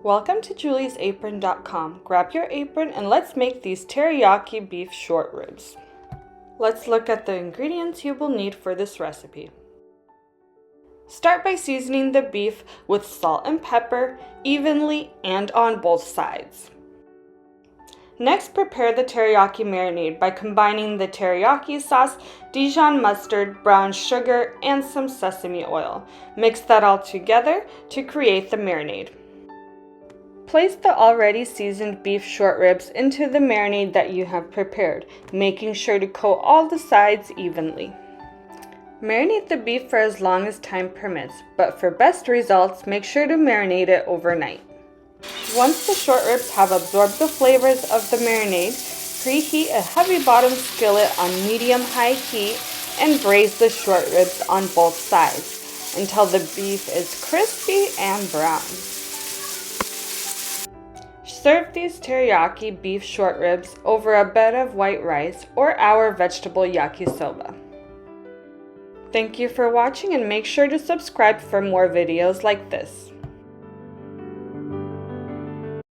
Welcome to juliesapron.com. Grab your apron and let's make these teriyaki beef short ribs. Let's look at the ingredients you will need for this recipe. Start by seasoning the beef with salt and pepper evenly and on both sides. Next, prepare the teriyaki marinade by combining the teriyaki sauce, Dijon mustard, brown sugar, and some sesame oil. Mix that all together to create the marinade. Place the already seasoned beef short ribs into the marinade that you have prepared, making sure to coat all the sides evenly. Marinate the beef for as long as time permits, but for best results, make sure to marinate it overnight. Once the short ribs have absorbed the flavors of the marinade, preheat a heavy bottom skillet on medium-high heat and braise the short ribs on both sides until the beef is crispy and brown. Serve these teriyaki beef short ribs over a bed of white rice or our vegetable yakisoba. Thank you for watching and make sure to subscribe for more videos like this.